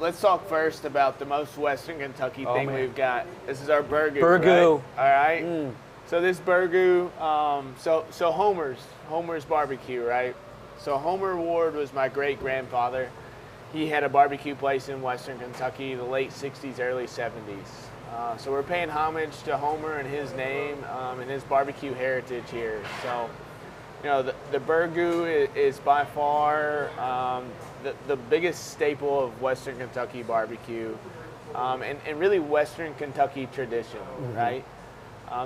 let's talk first about the most Western Kentucky thing we've got. This is our burgu. Burgu. Right? All right. So this burgu, so Homer's barbecue, right? So Homer Ward was my great grandfather. He had a barbecue place in Western Kentucky, the late '60s, early '70s. So we're paying homage to Homer and his name and his barbecue heritage here. So, you know, the burgu is by far the biggest staple of Western Kentucky barbecue, and really Western Kentucky tradition, right?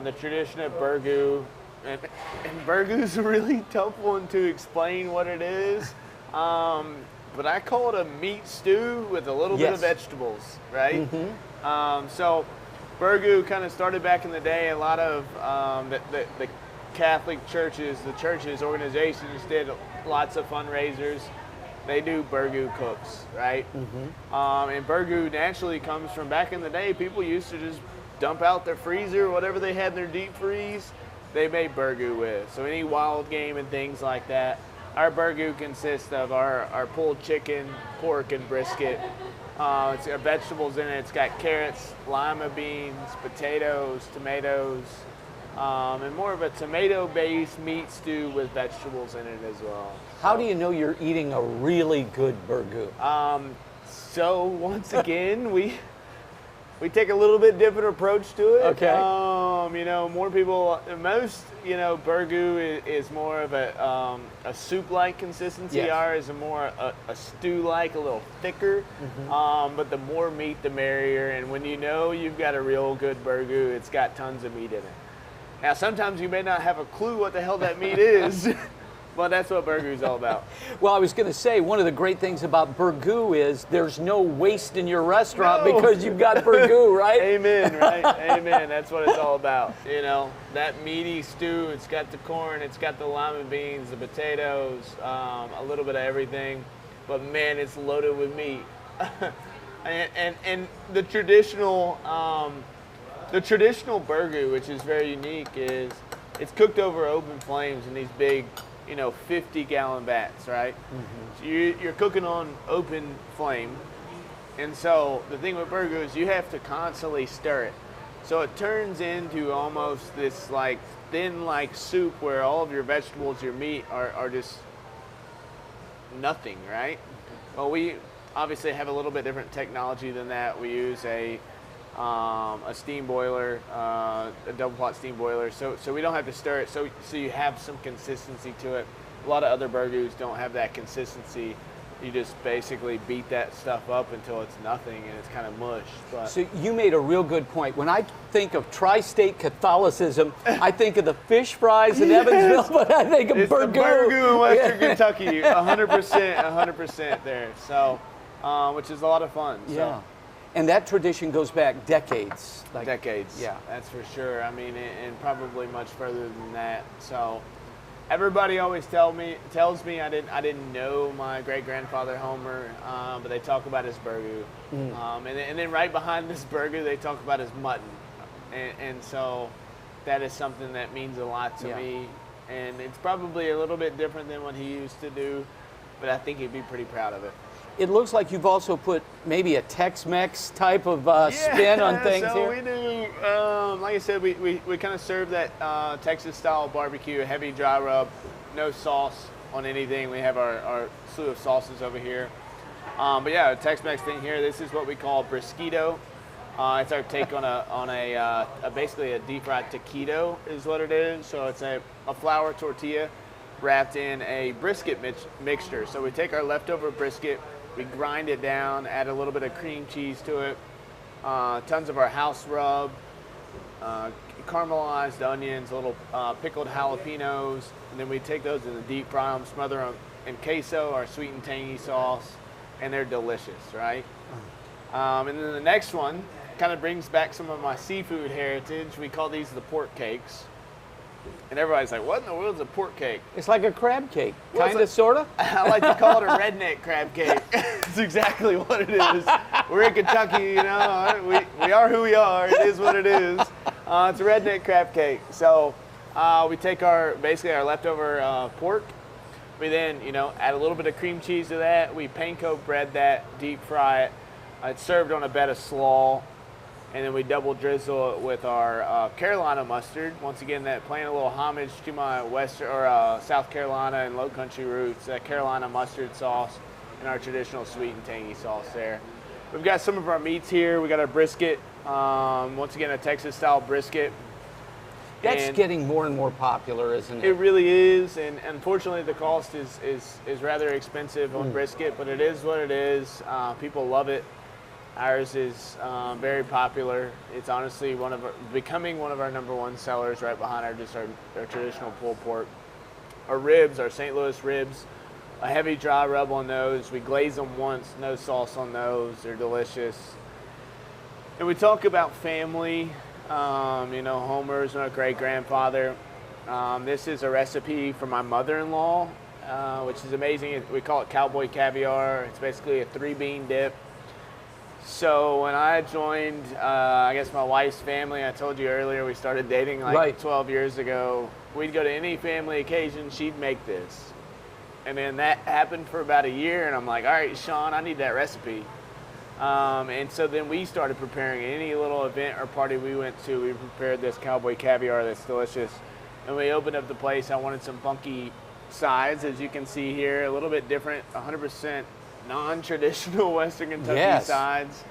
The tradition of burgu, and burgu's a really tough one to explain what it is, but I call it a meat stew with a little bit of vegetables, right? So burgu kind of started back in the day. A lot of the Catholic churches, the churches, organizations did lots of fundraisers. They do burgu cooks, right? And burgu naturally comes from back in the day. People used to just dump out their freezer, whatever they had in their deep freeze, they made burgu with. So any wild game and things like that. Our burgu consists of our pulled chicken, pork, and brisket. It's got vegetables in it. It's got carrots, lima beans, potatoes, tomatoes, and more of a tomato-based meat stew with vegetables in it as well. How do you know you're eating a really good burgu? So once again, we take a little bit different approach to it. Okay. You know, more people, most, you know, burgu is more of a soup-like consistency. Yes. Ours is more a stew-like, a little thicker. But the more meat, the merrier. And when you know you've got a real good burgu, it's got tons of meat in it. Now, sometimes you may not have a clue what the hell that meat is. Well, that's what burgu is all about. Well, I was going to say, one of the great things about burgu is there's no waste in your restaurant because you've got burgu, right? Amen, right? Amen. That's what it's all about. You know, that meaty stew, it's got the corn, it's got the lima beans, the potatoes, a little bit of everything. But, man, it's loaded with meat. and the traditional burgu, which is very unique, is it's cooked over open flames in these big, you know, 50-gallon vats, right? So you're cooking on open flame. And so the thing with burgu is you have to constantly stir it. So it turns into almost this like thin like soup where all of your vegetables, your meat are just nothing, right? Well, we obviously have a little bit different technology than that. We use a steam boiler, a double pot steam boiler, so we don't have to stir it, so you have some consistency to it. A lot of other burgers don't have that consistency. You just basically beat that stuff up until it's nothing and it's kind of mush. But so you made a real good point. When I think of tri-state Catholicism, I think of the fish fries in Evansville, but I think of burgu. The burgu in Western Kentucky, 100% there. So, which is a lot of fun. So. Yeah. And that tradition goes back decades. Decades. Yeah. That's for sure. I mean, and probably much further than that. So everybody always tells me I didn't know my great grandfather Homer, but they talk about his burgu. And then right behind this burgu, they talk about his mutton. And so that is something that means a lot to me. And it's probably a little bit different than what he used to do, but I think he'd be pretty proud of it. It looks like you've also put maybe a Tex Mex type of spin on things so here. We do, like I said, we kind of serve that Texas style barbecue, heavy dry rub, no sauce on anything. We have our slew of sauces over here. But yeah, a Tex Mex thing here. This is what we call brisketo. It's our take on a basically a deep fried taquito is what it is. So it's a flour tortilla wrapped in a brisket mixture. So we take our leftover brisket, we grind it down, add a little bit of cream cheese to it, tons of our house rub, caramelized onions, a little pickled jalapenos, and then we take those in the deep fry them, smother them in queso, our sweet and tangy sauce, and they're delicious, right? And then the next one kind of brings back some of my seafood heritage. We call these the pork cakes. And everybody's like, what in the world is a pork cake? It's like a crab cake, Well, kind of, sort of. I like to call it a redneck crab cake. It's exactly what it is. We're in Kentucky, you know. We are who we are. It is what it is. It's a redneck crab cake. So we take basically our leftover pork. We then, add a little bit of cream cheese to that. We panko bread that, deep fry it. It's served on a bed of slaw, and then we double drizzle it with our Carolina mustard. Once again, that paying a little homage to my South Carolina and Low Country roots. That Carolina mustard sauce and our traditional sweet and tangy sauce there. We've got some of our meats here. We got our brisket. Once again, a Texas-style brisket. That's getting more and more popular, isn't it? It really is, and unfortunately the cost is rather expensive on brisket, but it is what it is. People love it. Ours is very popular. It's honestly becoming one of our #1 sellers, right behind our traditional pulled pork. Our ribs, our St. Louis ribs, a heavy dry rub on those. We glaze them once, no sauce on those. They're delicious. And we talk about family. Homer's my great-grandfather. This is a recipe from my mother-in-law, which is amazing. We call it cowboy caviar. It's basically a 3-bean dip. So when I joined, I guess my wife's family, I told you earlier, we started dating like 12 years ago. We'd go to any family occasion, she'd make this. And then that happened for about a year, and I'm like, all right, Sean, I need that recipe. And so then we started preparing any little event or party we went to. We prepared this cowboy caviar that's delicious. And we opened up the place. I wanted some funky sides, as you can see here, a little bit different, 100% non-traditional Western Kentucky sides.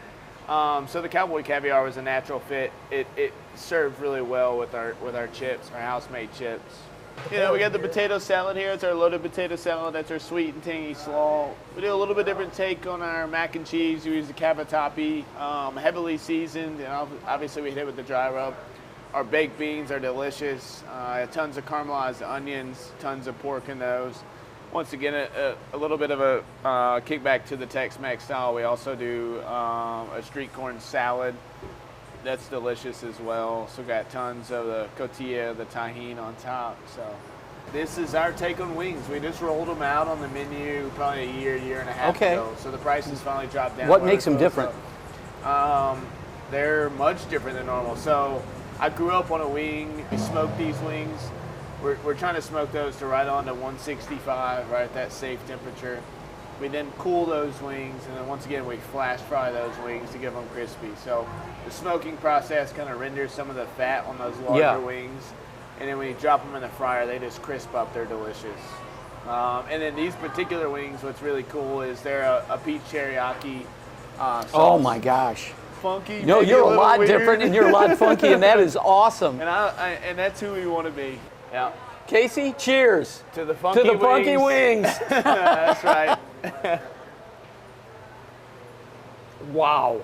So the cowboy caviar was a natural fit. It served really well with our chips, our house-made chips. We got the potato salad here. It's our loaded potato salad. That's our sweet and tangy slaw. We do a little bit different take on our mac and cheese. We use the cavatappi, heavily seasoned, and obviously we hit it with the dry rub. Our baked beans are delicious. Tons of caramelized onions, tons of pork in those. Once again, a little bit of a kickback to the Tex Mex style. We also do a street corn salad. That's delicious as well. So got tons of the cotija, the tahini on top. So this is our take on wings. We just rolled them out on the menu probably a year and a half ago. So the prices finally dropped down. What makes them different? They're much different than normal. So I grew up on a wing. We smoked these wings. We're trying to smoke those to right on to 165, right at that safe temperature. We then cool those wings, and then once again we flash fry those wings to give them crispy. So the smoking process kind of renders some of the fat on those larger wings, and then when you drop them in the fryer, they just crisp up. They're delicious. And then these particular wings, what's really cool is they're a peach teriyaki sauce. Oh my gosh. Funky. No, you're a lot different, and you're a lot funky, and that is awesome. And that's who we want to be. Yeah. Casey, cheers to the funky wings. That's right. Wow.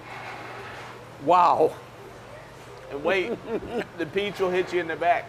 And wait, the peach will hit you in the back.